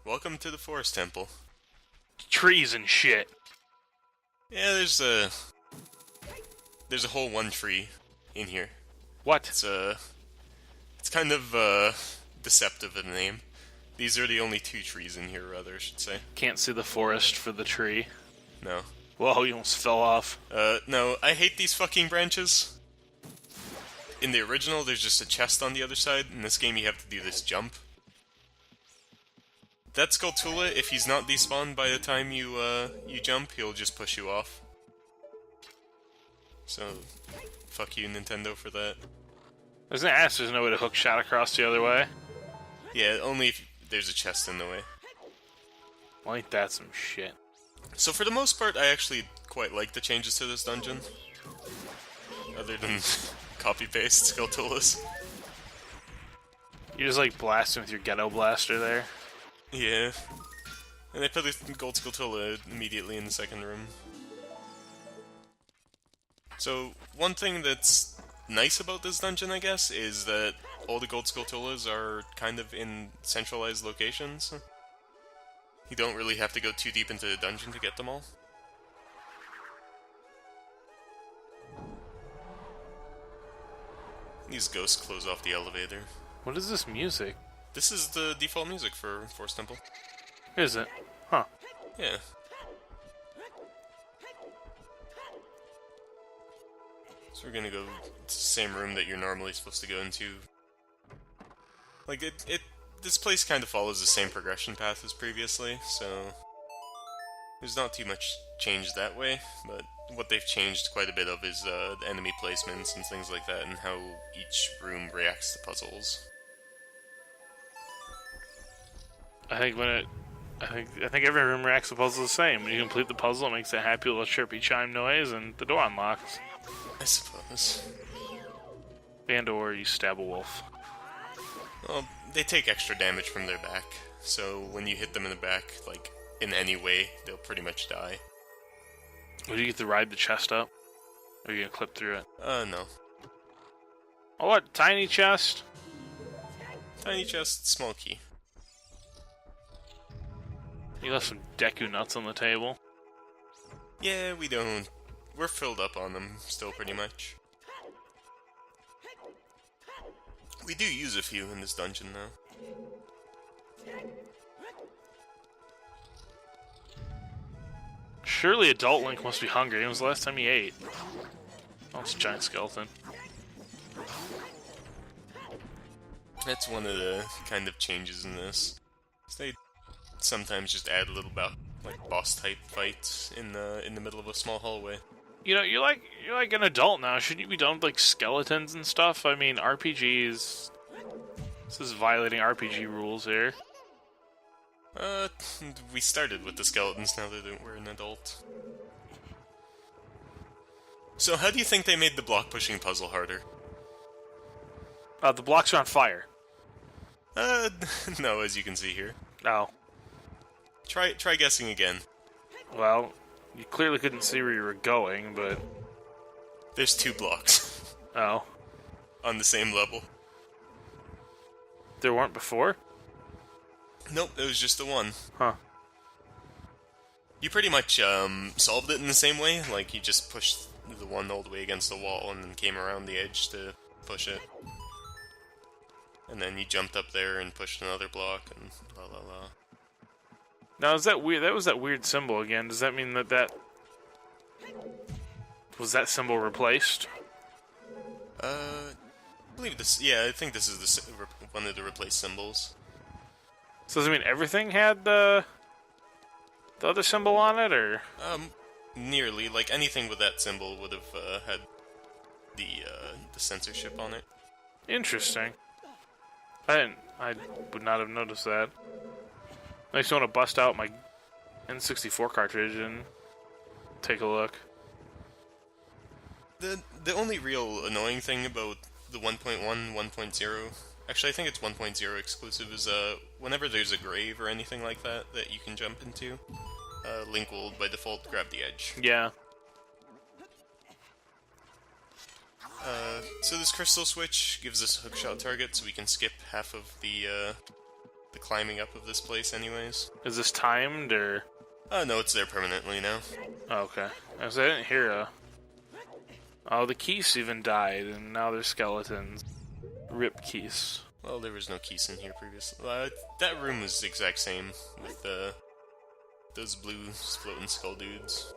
Welcome to the Forest Temple. Trees and shit. Yeah, there's a whole one tree in here. What? It's kind of deceptive in the name. These are the only two trees in here, rather, I should say. Can't see the forest for the tree. No. Whoa, you almost fell off. No, I hate these fucking branches. In the original, there's just a chest on the other side. In this game, you have to do this jump. That Skulltula, if he's not despawned by the time you jump, he'll just push you off. So, fuck you, Nintendo, for that. I was gonna ask, there's no way to hook shot across the other way? Yeah, only if there's a chest in the way. Well, ain't that some shit. So for the most part, I actually quite like the changes to this dungeon. Other than copy-paste Skulltulas. You just like blasting with your ghetto blaster there? Yeah. And they put the gold Skulltula immediately in the second room. So, one thing that's nice about this dungeon, I guess, is that all the gold Skulltulas are kind of in centralized locations. You don't really have to go too deep into the dungeon to get them all. These ghosts close off the elevator. What is this music? This is the default music for Forest Temple. Is it? Huh. Yeah. So we're gonna go to the same room that you're normally supposed to go into. Like, this place kind of follows the same progression path as previously, so there's not too much change that way, but what they've changed quite a bit of is the enemy placements and things like that, and how each room reacts to puzzles. I think every room reacts to the puzzle the same. When you complete the puzzle, it makes a happy little chirpy chime noise, and the door unlocks. I suppose. And or you stab a wolf. Well, they take extra damage from their back, so when you hit them in the back, like, in any way, they'll pretty much die. Would you get to ride the chest up? Or are you gonna clip through it? No. Oh, what? Tiny chest? Tiny chest, small key. You left some Deku nuts on the table. Yeah, we don't. We're filled up on them, still pretty much. We do use a few in this dungeon, though. Surely Adult Link must be hungry. When was the last time he ate? Oh, it's a giant skeleton. That's one of the kind of changes in this. They sometimes just add a little like boss type fights in the middle of a small hallway. You know, you're like an adult now. Shouldn't you be done with like skeletons and stuff? I mean, RPGs. This is violating RPG rules here. We started with the skeletons now that we're an adult. So how do you think they made the block pushing puzzle harder? The blocks are on fire. No, as you can see here. Oh. Try guessing again. Well, you clearly couldn't see where you were going, but... There's 2 blocks. Oh. On the same level. There weren't before? Nope, it was just the one. Huh. You pretty much solved it in the same way, like you just pushed the one all the way against the wall and then came around the edge to push it. And then you jumped up there and pushed another block and la la la. Now, is that weird? That was that weird symbol again. Does that mean that was that symbol replaced? I believe this. Yeah, I think this is one of the replaced symbols. So does it mean everything had the other symbol on it, or? Nearly. Like anything with that symbol would have had the censorship on it. Interesting. I would not have noticed that. I just want to bust out my N64 cartridge and take a look. The only real annoying thing about the 1.1, 1.0, actually I think it's 1.0 exclusive, is whenever there's a grave or anything like that you can jump into, Link will by default grab the edge. Yeah. So this crystal switch gives us a hookshot target, so we can skip half of the the climbing up of this place anyways. Is this timed, or...? No, it's there permanently now. Oh, okay. I didn't hear a... Oh, the Keese even died, and now they're skeletons. Rip Keese. Well, there was no keys in here previously. That room was the exact same with those blue floating skull dudes.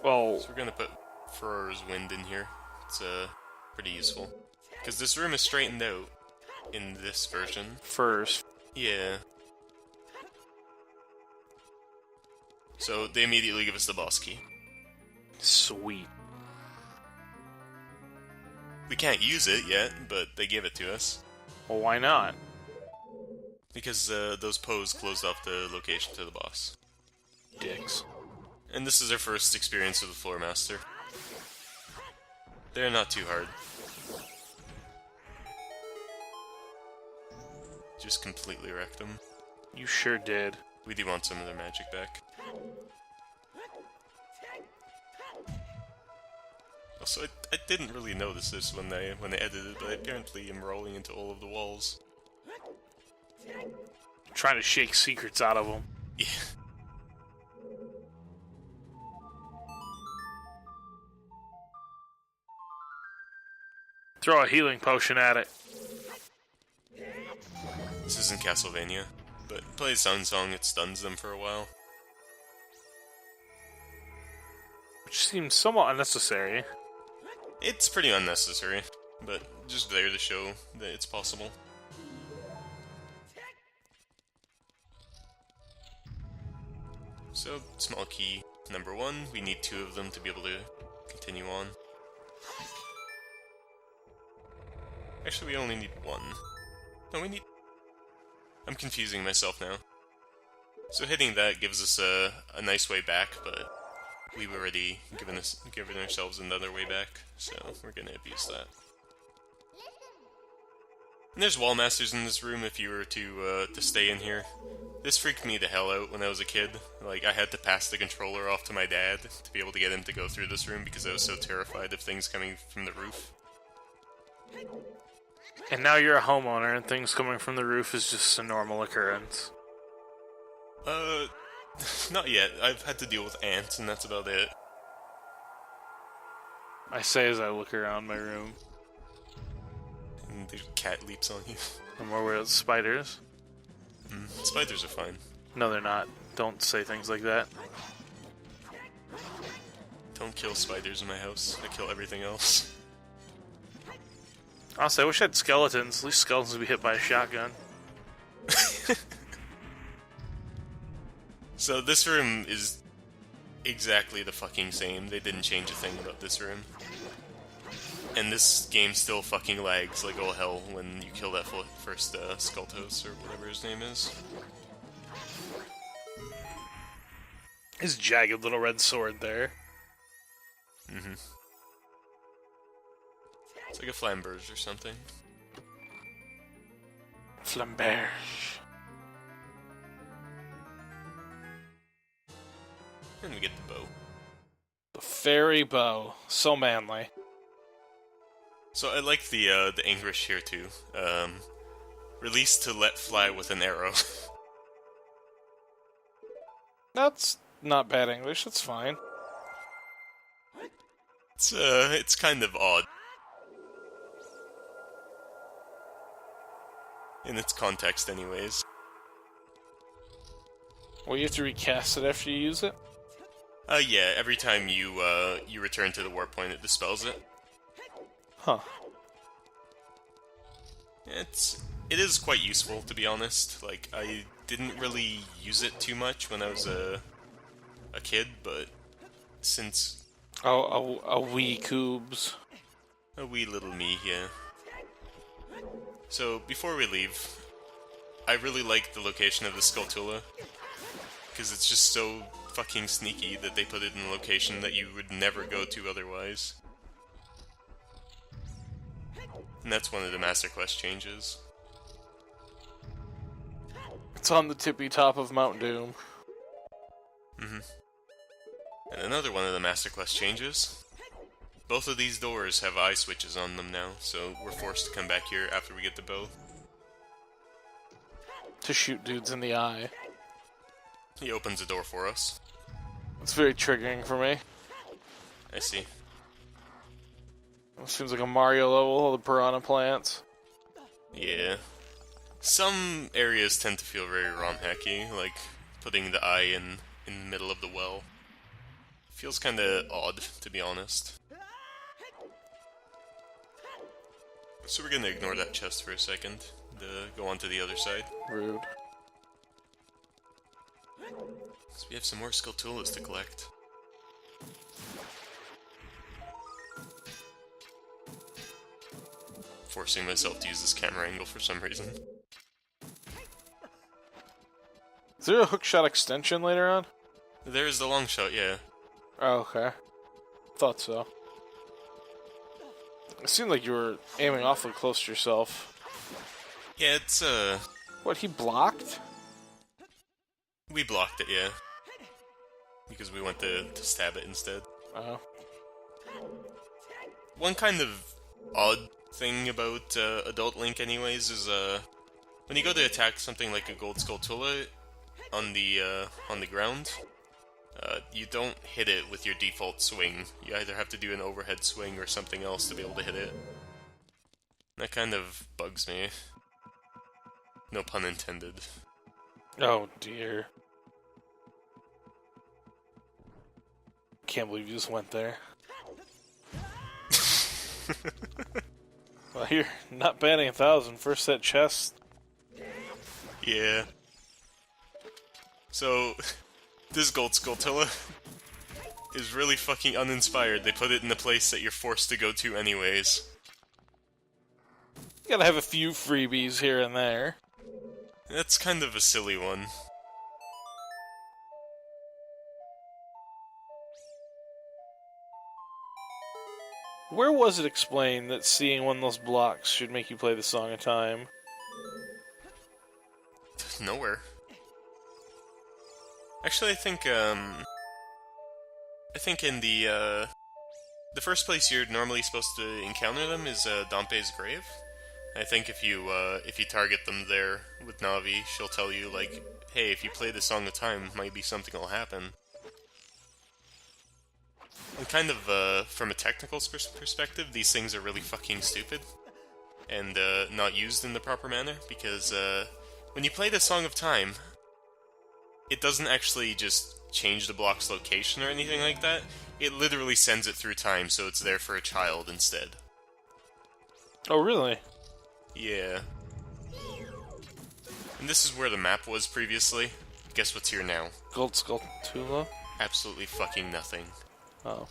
Well... So we're gonna put Furor's Wind in here. It's pretty useful. Because this room is straightened out in this version. First. Yeah. So they immediately give us the boss key. Sweet. We can't use it yet, but they give it to us. Well, why not? Because those Poes closed off the location to the boss. Dicks. And this is our first experience with the Floor Master. They're not too hard. Just completely wrecked them. You sure did. We do want some of their magic back. Also, I didn't really notice this when they edited, but I apparently am rolling into all of the walls. Trying to shake secrets out of them. Yeah. Throw a healing potion at it. This isn't Castlevania, but play the Sun Song, it stuns them for a while. Which seems somewhat unnecessary. It's pretty unnecessary, but just there to show that it's possible. So, small key number 1, we need 2 of them to be able to continue on. Actually, we only need 1. No, we need... I'm confusing myself now. So hitting that gives us a nice way back, but we've already given ourselves another way back, so we're gonna abuse that. And there's wall masters in this room if you were to stay in here. This freaked me the hell out when I was a kid. Like, I had to pass the controller off to my dad to be able to get him to go through this room because I was so terrified of things coming from the roof. And now you're a homeowner and things coming from the roof is just a normal occurrence. Not yet. I've had to deal with ants and that's about it. I say as I look around my room. And the cat leaps on you. And more weird spiders. Spiders are fine. No, they're not. Don't say things like that. Don't kill spiders in my house. I kill everything else. Honestly, I wish I had skeletons. At least skeletons would be hit by a shotgun. So this room is exactly the fucking same. They didn't change a thing about this room. And this game still fucking lags like all hell when you kill that first Skulltos, or whatever his name is. His jagged little red sword there. It's like a flamberge or something. Flamberge. And we get the bow. The fairy bow. So manly. So I like the English here too. Release to let fly with an arrow. That's not bad English, that's fine. It's kind of odd. In its context anyways. Well, you have to recast it after you use it? Yeah, every time you return to the warp point, it dispels it. Huh. It is quite useful, to be honest. Like, I didn't really use it too much when I was a kid, but since... Oh, a wee Coobs. A wee little me, yeah. So, before we leave, I really like the location of the Skulltula, because it's just so fucking sneaky that they put it in a location that you would never go to otherwise. And that's one of the Master Quest changes. It's on the tippy top of Mount Doom. And another one of the Master Quest changes. Both of these doors have eye switches on them now, so we're forced to come back here after we get the bow. to shoot dudes in the eye. He opens a door for us. It's very triggering for me. I see. It seems like a Mario level, all the piranha plants. Yeah. Some areas tend to feel very ROM-hacky, like putting the eye in the middle of the well. Feels kinda odd, to be honest. So we're gonna ignore that chest for a second, to go on to the other side. Rude. So we have some more Skulltulas to collect. Forcing myself to use this camera angle for some reason. Is there a hookshot extension later on? There's the long shot, yeah. Oh, okay. Thought so. It seemed like you were aiming awfully close to yourself. Yeah, it's, What, he blocked? we blocked it, yeah. Because we went to stab it instead. Oh. One kind of odd thing about Adult Link anyways is, when you go to attack something like a Gold Skulltula on the ground, you don't hit it with your default swing. You either have to do an overhead swing or something else to be able to hit it. That kind of bugs me. No pun intended. Oh, dear. Can't believe you just went there. Well, you're not batting 1,000. First set chest. Yeah. So, this Gold Skulltula is really fucking uninspired. They put it in the place that you're forced to go to anyways. You gotta have a few freebies here and there. That's kind of a silly one. Where was it explained that seeing one of those blocks should make you play the Song of Time? Nowhere. Actually, I think in the first place you're normally supposed to encounter them is Dompe's grave. I think if you target them there with Navi, she'll tell you, like, hey, if you play the Song of Time, might be something will happen. And kind of, from a technical perspective, these things are really fucking stupid. And, not used in the proper manner, because, when you play the Song of Time, it doesn't actually just change the block's location or anything like that. It literally sends it through time, so it's there for a child instead. Oh, really? Yeah. And this is where the map was previously. Guess what's here now? Gold Skulltula? Absolutely fucking nothing. Oh.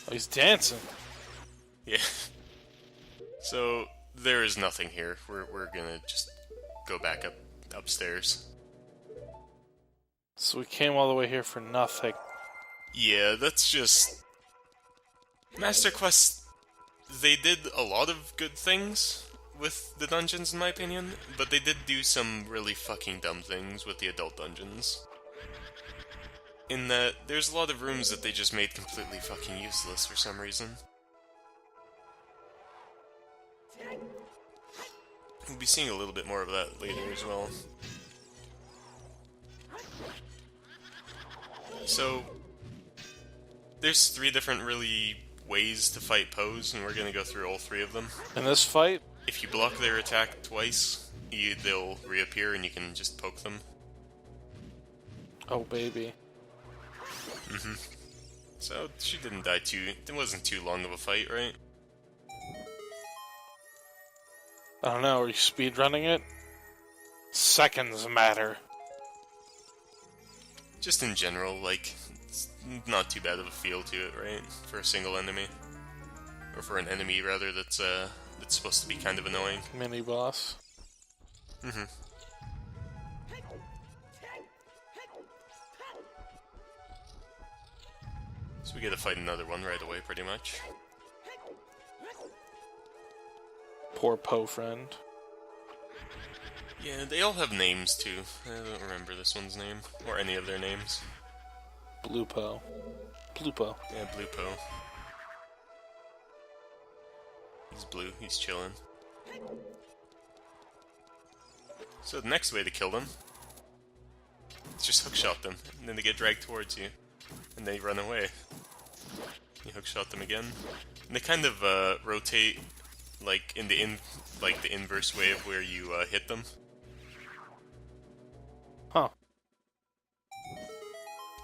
Oh, he's dancing. Yeah. So, there is nothing here. We're gonna just go back upstairs. So we came all the way here for nothing. Yeah, that's just... Master Quest, they did a lot of good things with the dungeons, in my opinion, but they did do some really fucking dumb things with the adult dungeons. In that, there's a lot of rooms that they just made completely fucking useless for some reason. We'll be seeing a little bit more of that later as well. So, there's 3 different really ways to fight Pose, and we're gonna go through all 3 of them. In this fight? If you block their attack twice, they'll reappear and you can just poke them. Oh, baby. Mm-hmm. So, she didn't die it wasn't too long of a fight, right? I don't know, are you speedrunning it? Seconds matter. Just in general, like, it's not too bad of a feel to it, right? For a single enemy. Or for an enemy, rather, that's supposed to be kind of annoying. Mini-boss. Mm-hmm. So we get to fight another one right away, pretty much. Poor Poe friend. Yeah, they all have names, too. I don't remember this one's name, or any of their names. Blue Poe. Blue Poe. Yeah, Blue Poe. He's blue, he's chilling. So the next way to kill them is just hookshot them, and then they get dragged towards you, and they run away. You hookshot them again, and they kind of rotate like in the inverse way of where you hit them. Huh.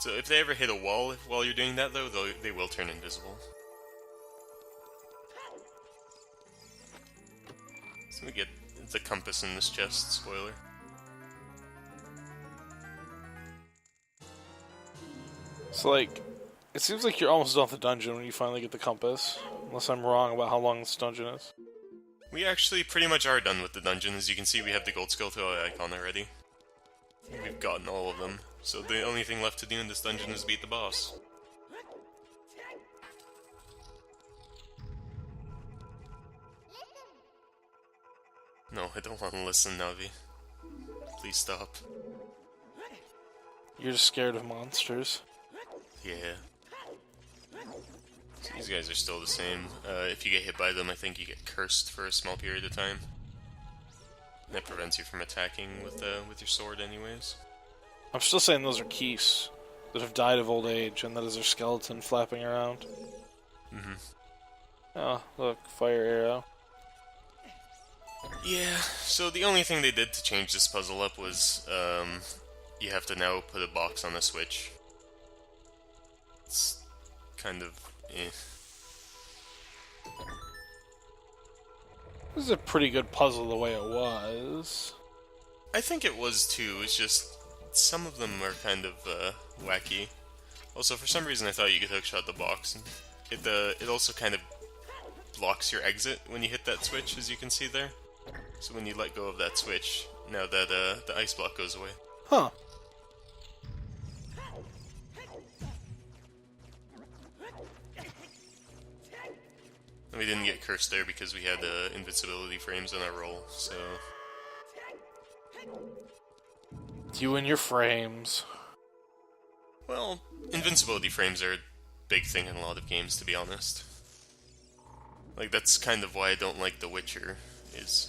So if they ever hit a wall while you're doing that, though, they will turn invisible. So we get the compass in this chest, spoiler. So, like, it seems like you're almost done with the dungeon when you finally get the compass. Unless I'm wrong about how long this dungeon is. We actually pretty much are done with the dungeon. As you can see, we have the gold skeleton icon already. We've gotten all of them. So the only thing left to do in this dungeon is beat the boss. No, I don't want to listen, Navi. Please stop. You're just scared of monsters. Yeah. So these guys are still the same. If you get hit by them, I think you get cursed for a small period of time. That prevents you from attacking with your sword anyways. I'm still saying those are Keefs that have died of old age, and that is their skeleton flapping around. Mm-hmm. Oh, look, fire arrow. Yeah, so the only thing they did to change this puzzle up was, you have to now put a box on the switch. It's kind of, eh. This is a pretty good puzzle the way it was. I think it was too, it's just, some of them are kind of, wacky. Also, for some reason I thought you could hookshot the box. It also kind of blocks your exit when you hit that switch, as you can see there. So when you let go of that switch, now that the ice block goes away. Huh. And we didn't get cursed there because we had invincibility frames on our roll, so... You and your frames. Well, invincibility frames are a big thing in a lot of games, to be honest. Like, that's kind of why I don't like The Witcher, is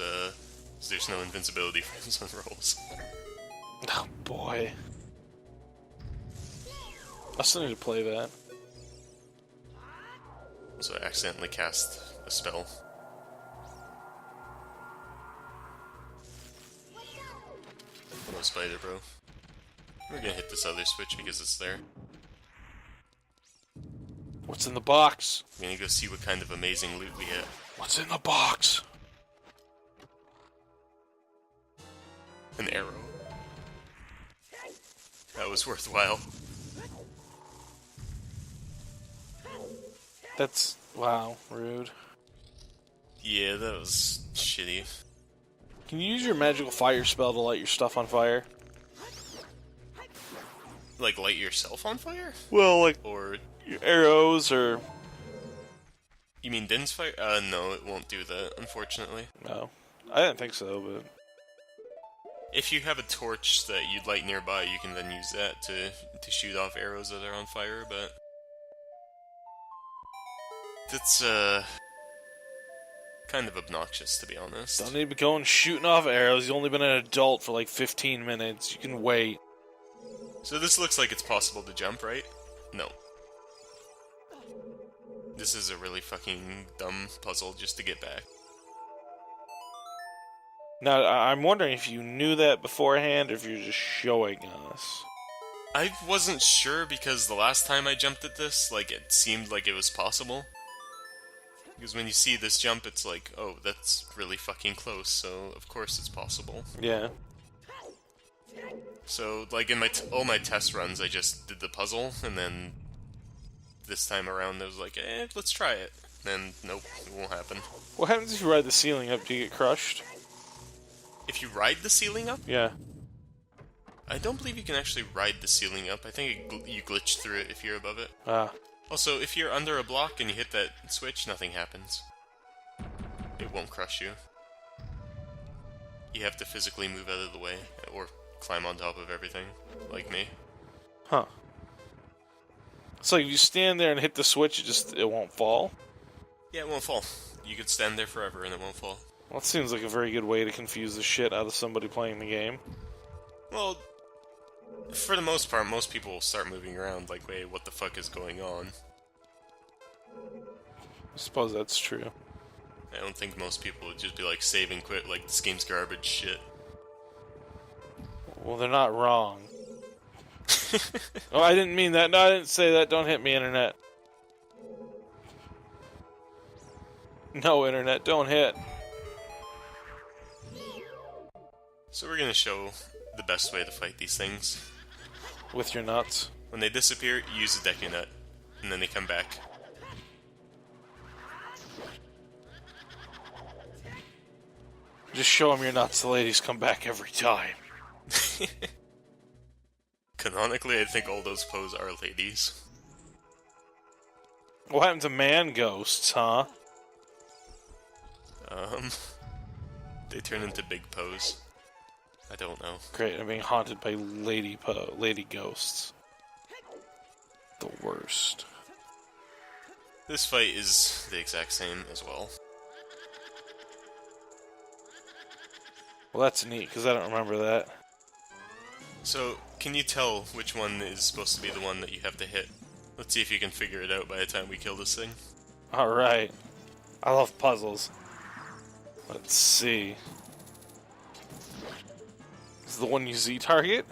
there's no invincibility frames on rolls. Oh boy. I still need to play that. So I accidentally cast a spell. Hello, spider bro. We're gonna hit this other switch because it's there. What's in the box? We're gonna go see what kind of amazing loot we get. What's in the box? An arrow. That was worthwhile. That's... wow, rude. Yeah, that was shitty. Can you use your magical fire spell to light your stuff on fire? Like, light yourself on fire? Well, like, Or... your arrows, or... You mean Din's fire? No, it won't do that, unfortunately. No. I didn't think so, but... If you have a torch that you'd light nearby, you can then use that to shoot off arrows that are on fire, but... That's, kind of obnoxious, to be honest. Don't need to be going shooting off arrows. You've only been an adult for like 15 minutes. You can wait. So this looks like it's possible to jump, right? No. This is a really fucking dumb puzzle just to get back. Now, I'm wondering if you knew that beforehand, or if you're just showing us. I wasn't sure because the last time I jumped at this, like, it seemed like it was possible. Because when you see this jump, it's like, oh, that's really fucking close, so of course it's possible. Yeah. So, like, in all my test runs, I just did the puzzle, and then this time around I was like, let's try it. Then, nope, it won't happen. What happens if you ride the ceiling up? Do you get crushed? If you ride the ceiling up? Yeah. I don't believe you can actually ride the ceiling up. I think you glitch through it if you're above it. Ah. Also, if you're under a block and you hit that switch, nothing happens. It won't crush you. You have to physically move out of the way, or climb on top of everything, like me. Huh. So if you stand there and hit the switch, it won't fall? Yeah, it won't fall. You could stand there forever and it won't fall. Well, it seems like a very good way to confuse the shit out of somebody playing the game. Well, for the most part, most people will start moving around like, wait, what the fuck is going on? I suppose that's true. I don't think most people would just be like, save and quit, like, this game's garbage shit. Well, they're not wrong. Oh, I didn't mean that. No, I didn't say that. Don't hit me, Internet. No, Internet, don't hit. So we're gonna show the best way to fight these things. With your nuts. When they disappear, you use the Deku Nut, and then they come back. Just show them your nuts. The ladies come back every time. Canonically, I think all those pose are ladies. What happened to man ghosts, huh? They turn into big pose. I don't know. Great, I'm being haunted by lady ghosts. The worst. This fight is the exact same as well. Well, that's neat, because I don't remember that. So, can you tell which one is supposed to be the one that you have to hit? Let's see if you can figure it out by the time we kill this thing. Alright. I love puzzles. Let's see. Is the one you Z target?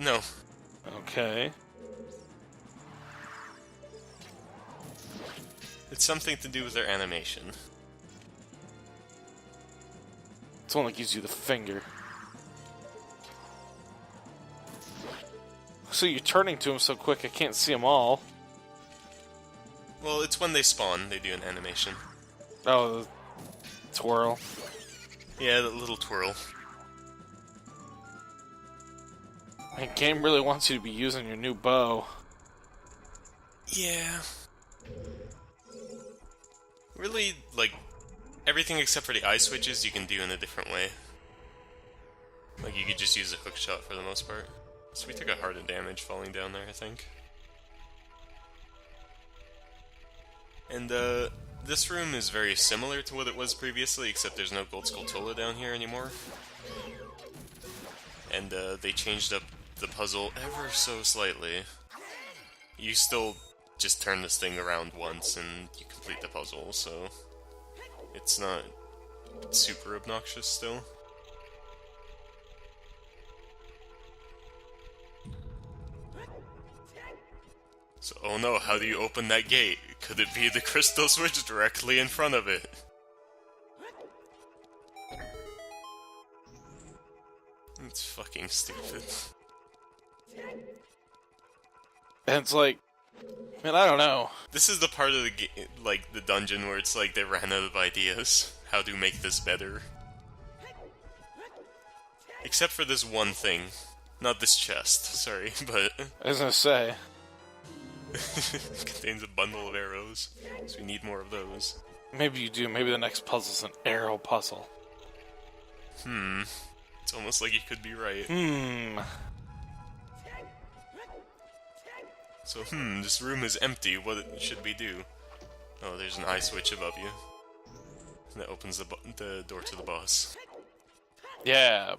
No. Okay. It's something to do with their animation. It's the one that gives you the finger. So you're turning to him so quick I can't see them all. Well, it's when they spawn, they do an animation. Oh, the twirl. Yeah, that little twirl. The game really wants you to be using your new bow. Yeah. Really, like, everything except for the eye switches you can do in a different way. Like, you could just use a hook shot for the most part. So we took a heart of damage falling down there, I think. And, this room is very similar to what it was previously, except there's no Gold Skulltula down here anymore. And, they changed up the puzzle ever so slightly. You still just turn this thing around once and you complete the puzzle, so it's not super obnoxious still. So, oh no, how do you open that gate? Could it be the crystal switch directly in front of it? It's fucking stupid. And it's like, man, I don't know. This is the part of the like the dungeon where it's like they ran out of ideas. How to make this better? Except for this one thing, not this chest. Sorry, but I was gonna say. contains a bundle of arrows, so we need more of those. Maybe you do. Maybe the next puzzle's an arrow puzzle. It's almost like you could be right. So, this room is empty. What should we do? Oh, there's an eye switch above you. And that opens the door to the boss. Yeah.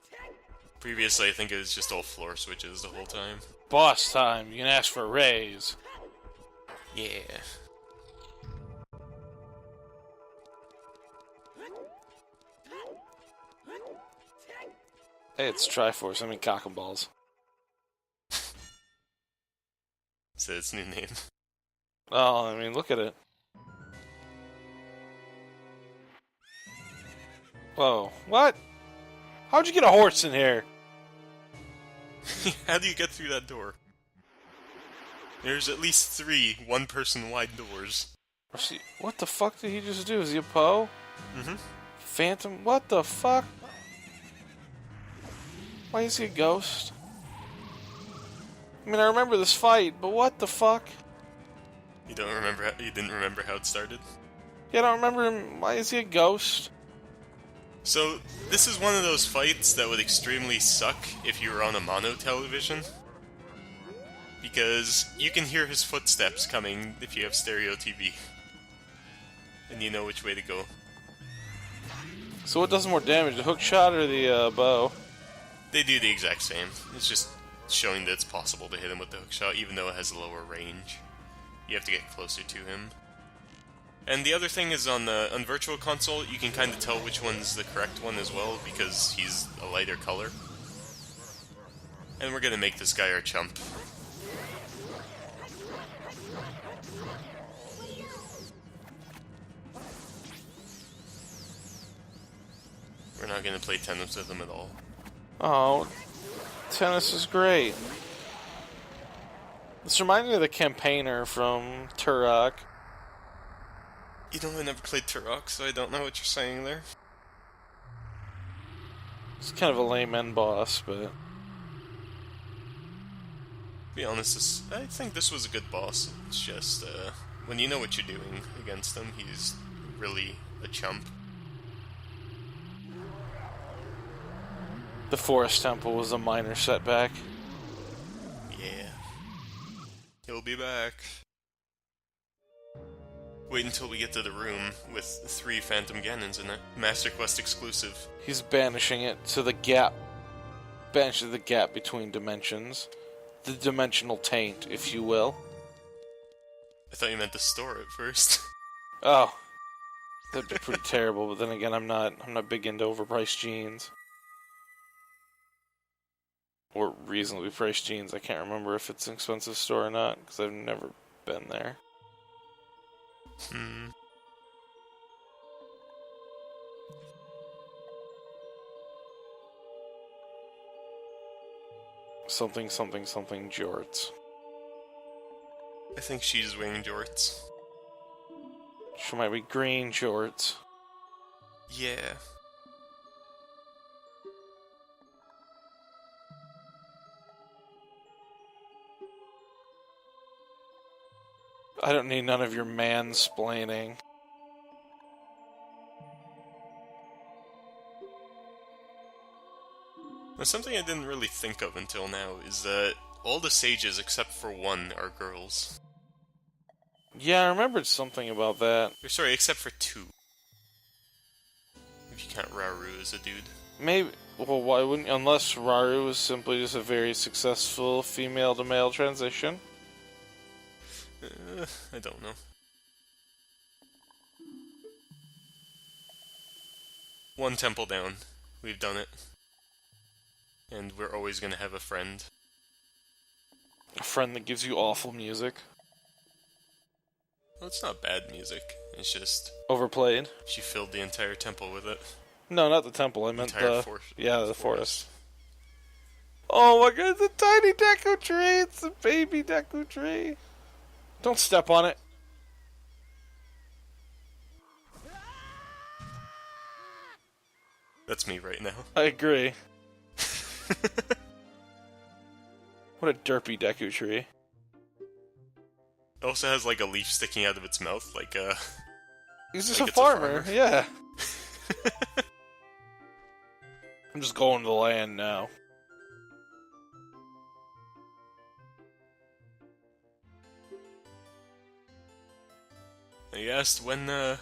Previously, I think it was just all floor switches the whole time. Boss time. You can ask for a raise. Yeah. Hey, it's Triforce. I mean, cock and balls. So its new name. Oh, I mean, look at it. Whoa. What? How'd you get a horse in here? How do you get through that door? There's at least 3 one-person wide doors. What the fuck did he just do? Is he a Poe? Mm-hmm. Phantom? What the fuck? Why is he a ghost? I mean, I remember this fight, but what the fuck? You don't remember? You didn't remember how it started? Yeah, I don't remember him. Why is he a ghost? So, this is one of those fights that would extremely suck if you were on a mono television. Because you can hear his footsteps coming if you have stereo TV. And you know which way to go. So what does more damage, the hook shot or the bow? They do the exact same. It's just showing that it's possible to hit him with the hook shot, even though it has a lower range. You have to get closer to him. And the other thing is on Virtual Console, you can kind of tell which one's the correct one as well, because he's a lighter color. And we're gonna make this guy our chump. We're not gonna play tennis with him at all. Oh, tennis is great. This reminds me of the campaigner from Turok. You know, I never played Turok, so I don't know what you're saying there. It's kind of a lame end boss, but... To be honest, I think this was a good boss. It's just, when you know what you're doing against him, he's really a chump. The Forest Temple was a minor setback. Yeah. He'll be back. Wait until we get to the room with 3 Phantom Ganons in it. Master Quest exclusive. He's banishing it to the gap. Banishes the gap between dimensions. The dimensional taint, if you will. I thought you meant to store it first. Oh. That'd be pretty terrible, but then again, I'm not big into overpriced jeans. Or reasonably priced jeans. I can't remember if it's an expensive store or not, because I've never been there. Something, something, something jorts. I think she's wearing jorts. She might be green jorts. Yeah. I don't need none of your mansplaining. Now, something I didn't really think of until now is that all the sages except for 1 are girls. Yeah, I remembered something about that. Or, sorry, except for 2. If you count Rauru as a dude. Maybe. Well, why wouldn't. Unless Rauru was simply just a very successful female to male transition. I don't know. 1 temple down. We've done it. And we're always gonna have a friend. A friend that gives you awful music. Well, it's not bad music. It's just... Overplayed. she filled the entire temple with it. No, not the temple. I meant Entire the... yeah, the forest. Oh my god, it's a tiny Deku tree! It's a baby Deku tree! Don't step on it. That's me right now. I agree. What a derpy Deku tree. It also has like a leaf sticking out of its mouth, like He's just like a it's a farmer, farmer. yeah. I'm just going to the land now. You asked when that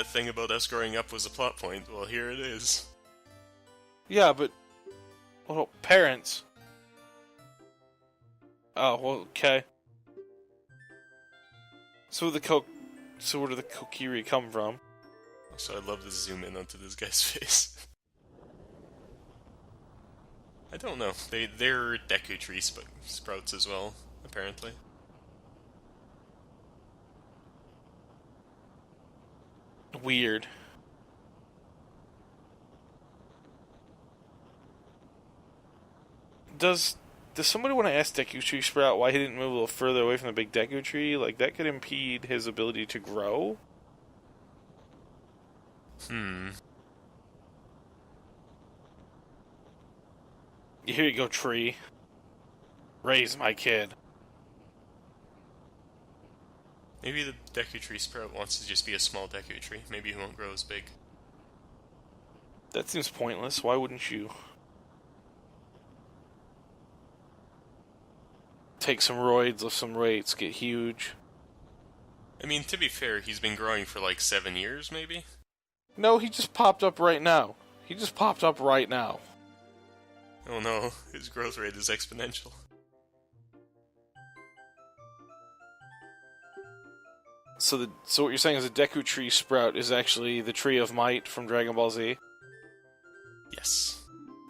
thing about us growing up was a plot point. Well, here it is. Yeah, but... well, parents. Oh, well, okay. So where did the Kokiri come from? So I'd love to zoom in onto this guy's face. I don't know. They're Deku Tree sprouts as well, apparently. Weird. Does somebody want to ask Deku Tree Sprout why he didn't move a little further away from the big Deku Tree? Like, that could impede his ability to grow? Here you go, tree. Raise my kid. Maybe the Deku Tree sprout wants to just be a small Deku Tree. Maybe he won't grow as big. That seems pointless. Why wouldn't you take some roids, lift some weights, get huge? I mean, to be fair, he's been growing for like 7 years, maybe? No, he just popped up right now. He just popped up right now. Oh no, his growth rate is exponential. So what you're saying is the Deku Tree sprout is actually the Tree of Might from Dragon Ball Z? Yes.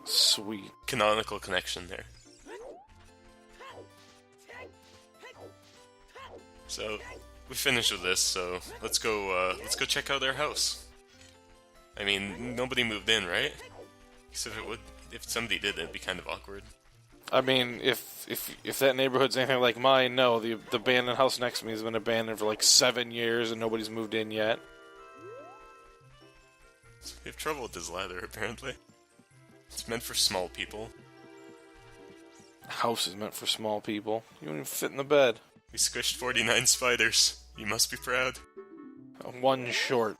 Sweet. Canonical connection there. So, we finished with this, so let's go check out their house. I mean, nobody moved in, right? Because if somebody did, it'd be kind of awkward. I mean, if that neighborhood's anything like mine, no, the abandoned house next to me has been abandoned for like 7 years and nobody's moved in yet. We have trouble with this ladder, apparently. It's meant for small people. House is meant for small people. You don't even fit in the bed. We squished 49 spiders. You must be proud. One short.